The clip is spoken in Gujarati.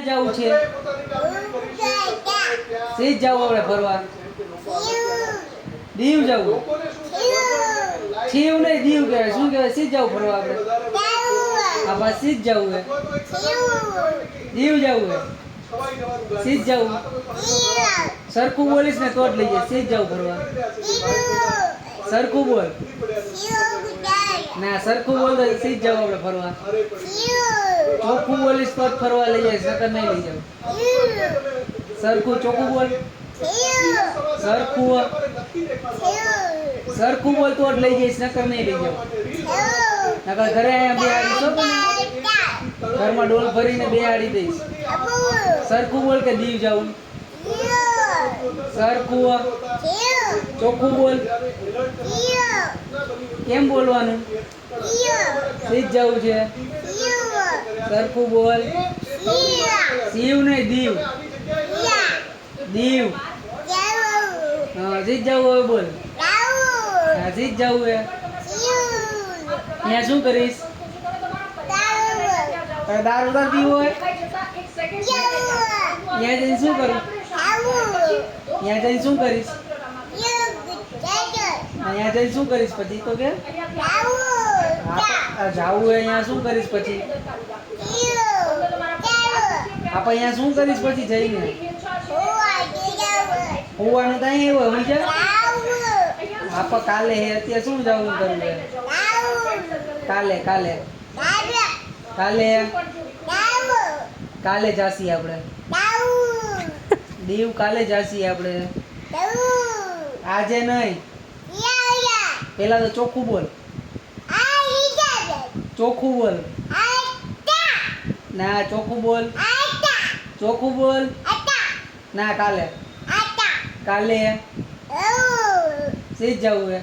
જવું છે સીધ જવું આપણે ફરવા દીવ જવું છીવ નહીં દીવ કહેવાય શું કહેવાય સીધ જવું ફરવા આપણે આ બસ સીધ જવું હે દીવ જવું હે સીધ જવું સરખું બોલીશ ને તો જ લઈ જાય સીધ જવું ફરવા સરખું બોલ ના સરખું બોલ તો સીધ જવું આપણે ફરવા ચોખ્ખું બોલીશ તો જ ફરવા લઈ જાય નકર નહીં લઈ જાવ સરખું ચોખ્ખું બોલ સરખું બોલ તો જ લઈ જઈશ નકર નહીં લઈ જાવ નકર ઘરે બેહાડી છો ઘરમાં ડોલ ભરીને બેહાડી દઈશ સરખું બોલ કે દીવ જાવું સરખું ચોખ્ખું બોલ કેમ બોલવાનું સીધ જવું છે સરખું બોલ શિવ નહીં દીવ દીવ હા સીધ જવું હવે બોલ હા સીધ જવું હે અહીંયા શું કરીશ દારૂ ના પીવો હોય ત્યાં જઈને શું કરું ત્યાં જઈને શું કરીશ અહીંયા જઈને શું કરીશ પછી તો કે જાવું હોય અહીંયા શું કરીશ પછી આપણે અહીંયા શું કરીશ પછી જઈને હોવાનું તો અહીં એવું સમજે આપણે કાલે હે અત્યારે શું જવું કરવું હે કાલે કાલે કાલે કાલે જાસી આપણે દીવ કાલે જાસી આપણે આજે નહીં પેલા તો ચોખ્ખું બોલ ચોખ્ખું બોલ ના ચોખ્ખું બોલ ચોખ્ખું બોલ ના કાલે કાલે સીધ જવું હે